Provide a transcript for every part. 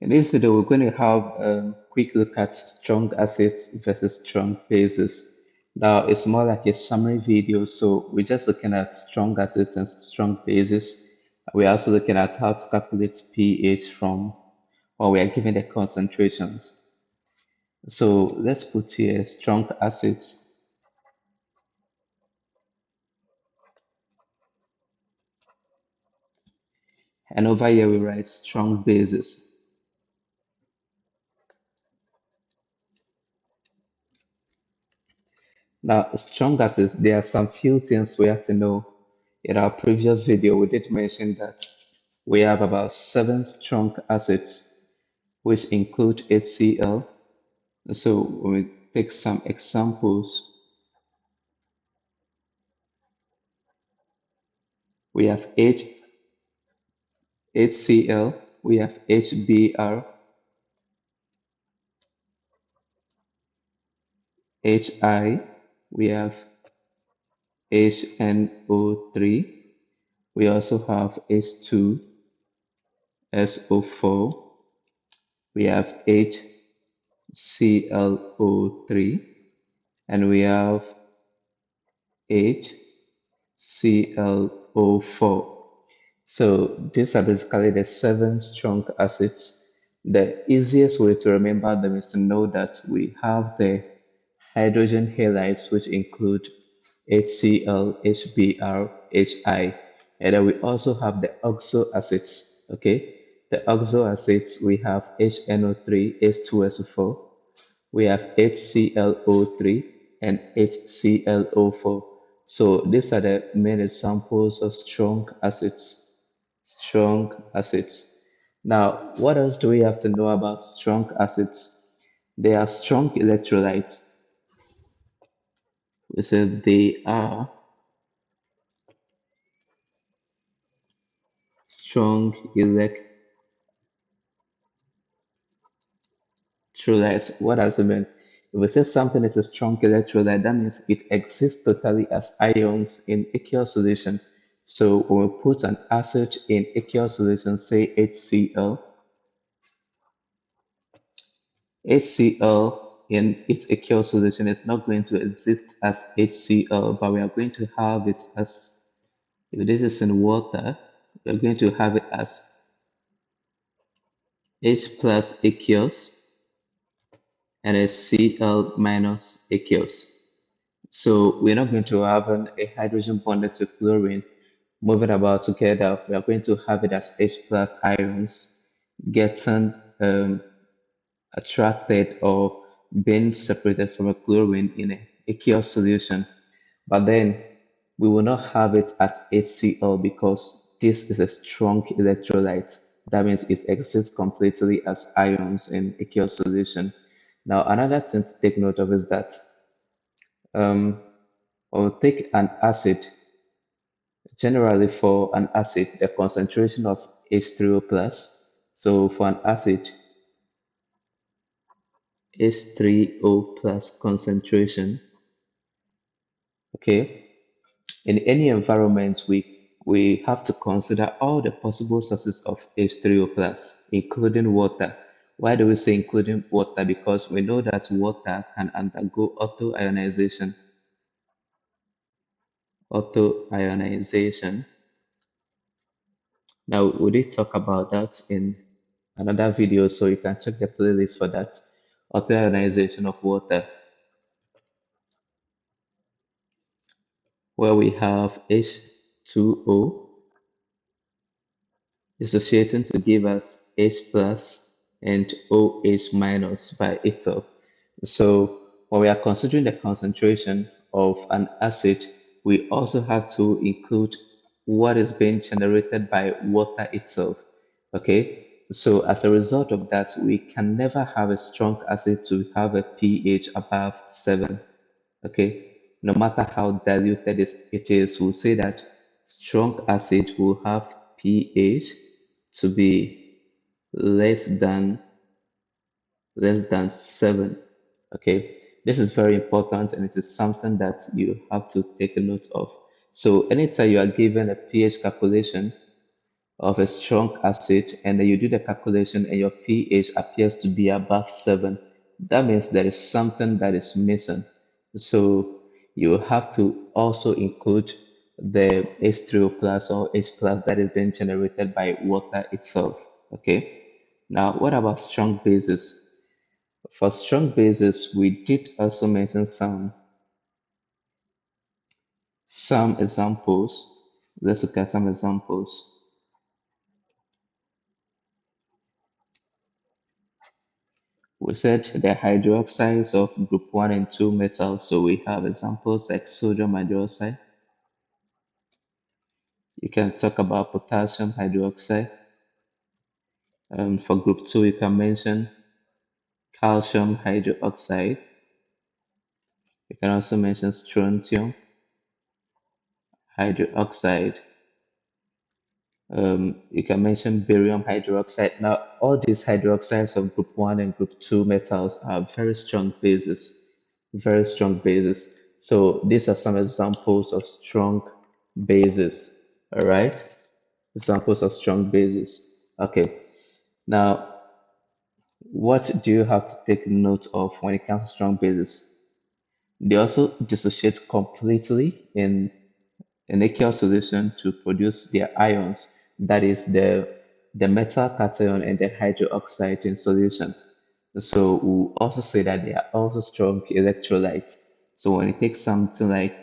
In this video, we're going to have a quick look at strong acids versus strong bases. Now, it's more like a summary video, so we're just looking at strong acids and strong bases. We're also looking at how to calculate pH from when we are given the concentrations. So let's put here strong acids, and over here we write strong bases. Now, strong acids, there are some few things we have to know. In our previous video, we did mention that we have about 7 strong acids, which include HCl. So when we take some examples, we have HCl, we have HBr, HI, we have HNO3, we also have H2SO4, we have HClO3, and we have HClO4. So these are basically the 7 strong acids. The easiest way to remember them is to know that we have the hydrogen halides, which include HCl, HBr, HI, and then we also have the oxo acids. Okay, the oxo acids we have HNO3, H2SO4, we have HClO3 and HClO4. So these are the main examples of strong acids. Strong acids. Now, what else do we have to know about strong acids? They are strong electrolytes. We said they are strong electrolytes. What does it mean? If we say something is a strong electrolyte, that means it exists totally as ions in aqueous solution. So when we put an acid in aqueous solution, say HCl, HCl in its aqueous solution is not going to exist as HCl, but we are going to have it as, if this is in water, we are going to have it as H plus aqueous and a Cl minus aqueous. So we're not going to have a hydrogen bonded to chlorine moving about together. We are going to have it as H plus ions getting attracted or being separated from a chlorine in a aqueous solution. But then we will not have it at HCl because this is a strong electrolyte. That means it exists completely as ions in aqueous solution. Now, another thing to take note of is that or take an acid. Generally, for an acid, the concentration of H3O plus. So for an acid, H3O plus concentration. Okay, in any environment, we have to consider all the possible sources of H3O plus, including water. Why do we say including water? Because we know that water can undergo autoionization. Autoionization. Now, we did talk about that in another video, so you can check the playlist for that. Autoionization of water, where we have H2O dissociating to give us H plus and OH minus by itself. So when we are considering the concentration of an acid, we also have to include what is being generated by water itself. Okay, so as a result of that, we can never have a strong acid to have a pH above 7. Okay, no matter how diluted it is, we'll say that strong acid will have pH to be less than 7. Okay, this is very important and it is something that you have to take a note of. So anytime you are given a pH calculation, of a strong acid, and then you do the calculation and your pH appears to be above 7, that means there is something that is missing. So you have to also include the H3O plus or H plus that is being generated by water itself. Okay. Now, what about strong bases? For strong bases, we did also mention some examples. Let's look at some examples. We said the hydroxides of group 1 and 2 metals. So we have examples like sodium hydroxide. You can talk about potassium hydroxide. For group 2, you can mention calcium hydroxide. You can also mention strontium hydroxide. You can mention barium hydroxide. Now, all these hydroxides of group 1 and group 2 metals are very strong bases, very strong bases. So, these are some examples of strong bases. All right, examples of strong bases. Okay, now, what do you have to take note of when it comes to strong bases? They also dissociate completely in aqueous solution to produce their ions, that is the metal cation and the hydroxide in solution. So we also say that they are also strong electrolytes. So when you take something like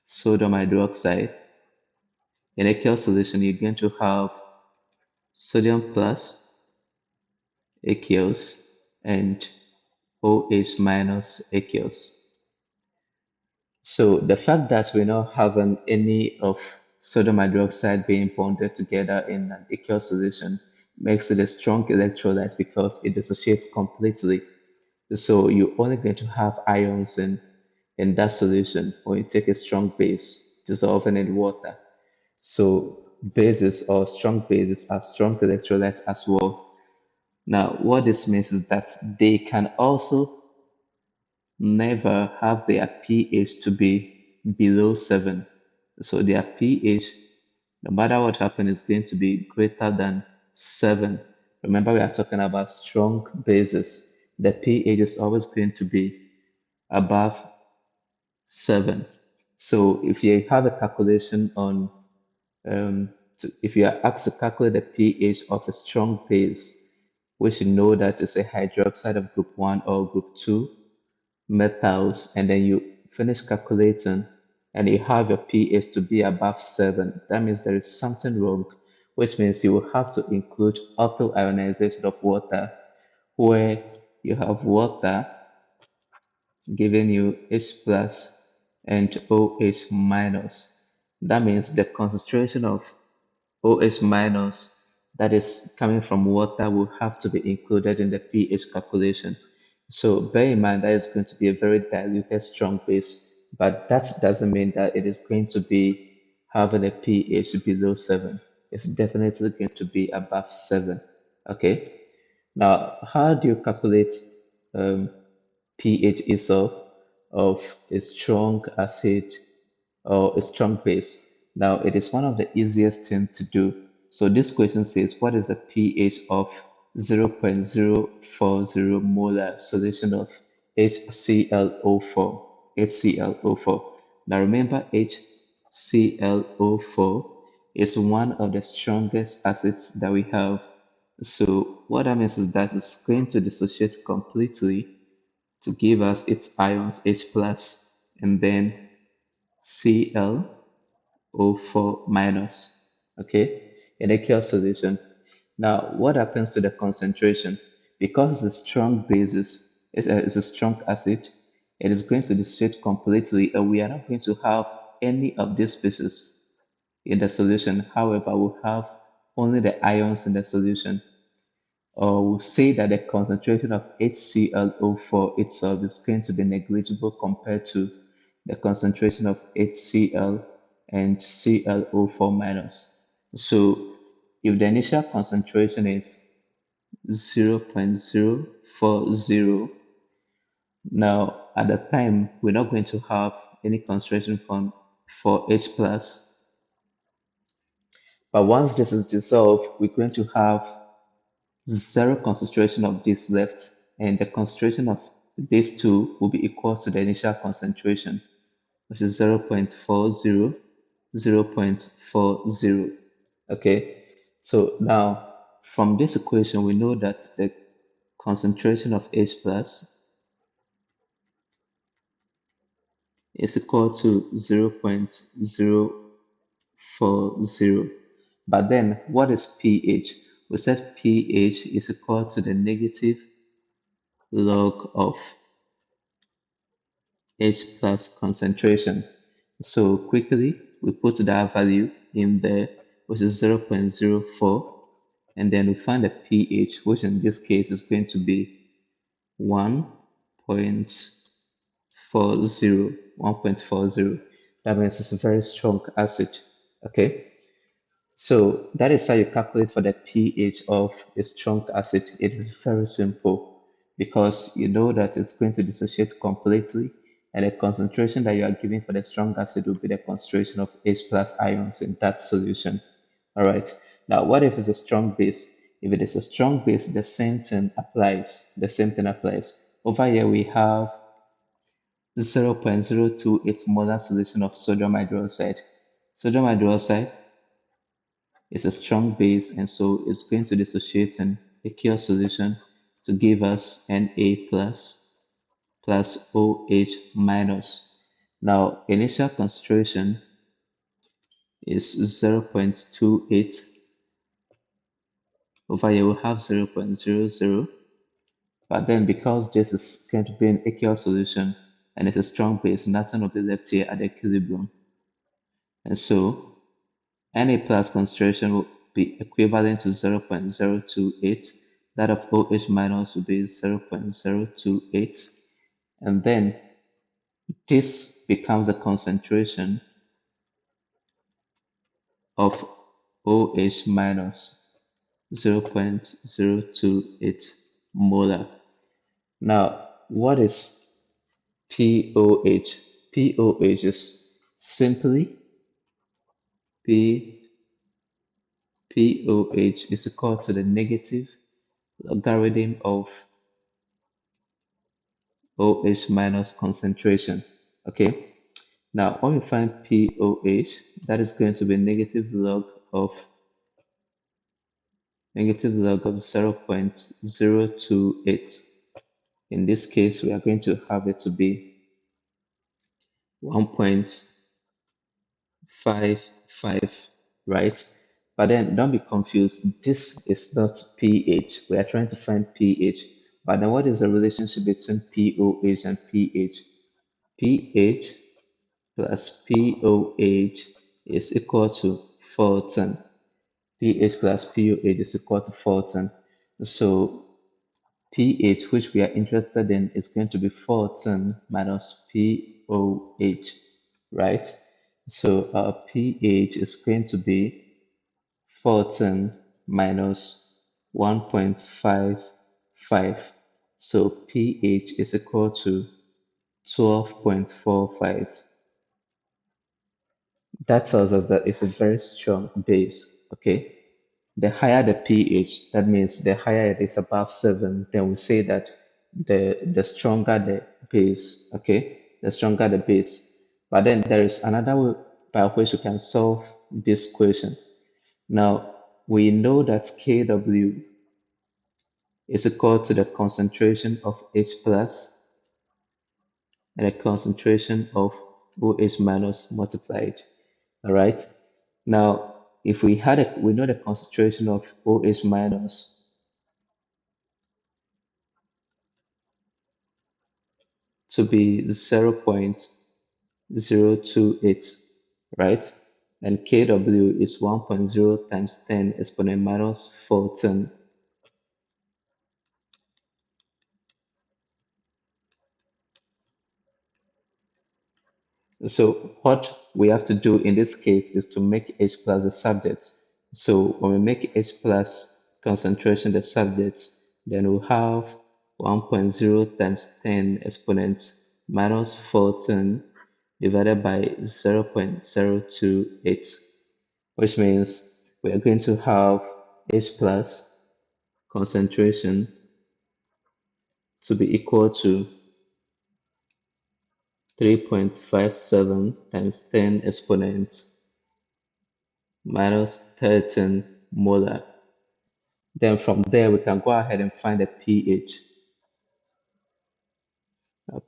sodium hydroxide in aqueous solution, you're going to have sodium plus aqueous and OH minus aqueous. So the fact that we're not having any of sodium hydroxide being bonded together in an aqueous solution makes it a strong electrolyte because it dissociates completely. So you're only going to have ions in that solution when you take a strong base dissolving in water. So bases or strong bases are strong electrolytes as well. Now, what this means is that they can also never have their pH to be below 7. So their pH, no matter what happens, is going to be greater than 7. Remember, we are talking about strong bases. The pH is always going to be above 7. So if you have a calculation on, if you are asked to calculate the pH of a strong base, we should know that it's a hydroxide of group 1 or group 2 metals, and then you finish calculating and you have your pH to be above 7, that means there is something wrong, which means you will have to include auto ionization of water, where you have water giving you H plus and OH minus. That means the concentration of OH minus that is coming from water will have to be included in the pH calculation. So bear in mind that it's going to be a very diluted strong base, but that doesn't mean that it is going to be having a pH below 7. It's definitely going to be above 7. Okay. Now, how do you calculate um, pH itself of a strong acid or a strong base? Now, it is one of the easiest things to do. So this question says, what is the pH of 0.040 molar solution of HClO4? HClO4. Now remember, HClO4 is one of the strongest acids that we have. So what that means is that it's going to dissociate completely to give us its ions H plus and then ClO4 minus. Okay, in a aqueous solution. Now, what happens to the concentration? Because it's a strong basis, it's a strong acid, it is going to dissociate completely, and we are not going to have any of these species in the solution. However, we'll have only the ions in the solution, or we'll say that the concentration of HClO4 itself is going to be negligible compared to the concentration of HCl and ClO4 minus. So if the initial concentration is 0.040, now at the time we're not going to have any concentration from for H plus, But once this is dissolved, we're going to have zero concentration of this left, and the concentration of these two will be equal to the initial concentration, which is 0.40, 0.40. Okay, so now from this equation, we know that the concentration of H plus is equal to 0.040. But then what is pH? We said pH is equal to the negative log of H plus concentration. So quickly, we put that value in there, which is 0.04, and then we find the pH, which in this case is going to be 1.40, 1.40. That means it's a very strong acid. Okay, so that is how you calculate for the pH of a strong acid. It is very simple because you know that it's going to dissociate completely, and the concentration that you are giving for the strong acid will be the concentration of H plus ions in that solution. All right. Now, what if it's a strong base? If it is a strong base, the same thing applies. The same thing applies. Over here, we have 0.028 molar solution of sodium hydroxide. Sodium hydroxide is a strong base, and so it's going to dissociate in aqueous solution to give us Na plus OH minus. Now, initial concentration is 0.28. Over here, we have 0.00. But then, because this is going to be an aqueous solution and it's a strong base, nothing will be left here at the equilibrium. And so, Na plus concentration will be equivalent to 0.028. That of OH minus will be 0.028. And then this becomes the concentration of OH minus 0.028 molar. Now, what is POH? POH is simply P POH is equal to the negative logarithm of OH minus concentration. Okay. Now, when we find POH, that is going to be negative log of 0.028. In this case, we are going to have it to be 1.55, right? But then don't be confused. This is not pH. We are trying to find pH. But then what is the relationship between POH and pH? pH plus POH is equal to 14. pH plus POH is equal to 14. So pH, which we are interested in, is going to be 14 minus POH, right? So our pH is going to be 14 minus 1.55. So pH is equal to 12.45. That tells us that it's a very strong base, okay? The higher the pH, that means the higher it is above 7, then we say that the stronger the base, okay? The stronger the base. But then there is another way by which we can solve this equation. Now, we know that Kw is equal to the concentration of H plus and the concentration of OH minus multiplied. All right. Now, if we know the concentration of OH minus to be 0.028, right? And Kw is 1.0 times 10 exponent minus 14. So what we have to do in this case is to make H plus the subject. So when we make H plus concentration the subject, then we'll have 1.0 times 10 exponent minus 14 divided by 0.028, which means we are going to have H plus concentration to be equal to 3.57 times 10 exponent minus 13 molar. Then from there, we can go ahead and find the pH.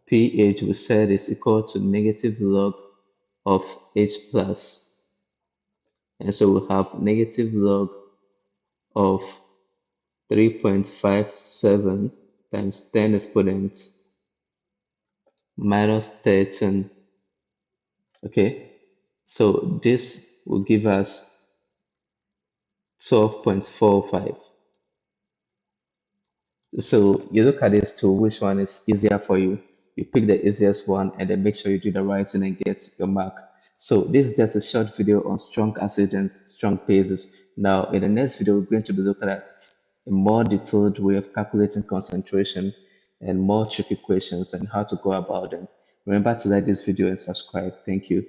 pH we said is equal to negative log of H plus. And so we have negative log of 3.57 times 10 exponent minus 13. Okay, so this will give us 12.45. So you look at this tool, which one is easier for you? You pick the easiest one and then make sure you do the right thing and get your mark. So this is just a short video on strong acids and strong bases. Now in the next video, we're going to be looking at a more detailed way of calculating concentration and more tricky questions and how to go about them. Remember to like this video and subscribe. Thank you.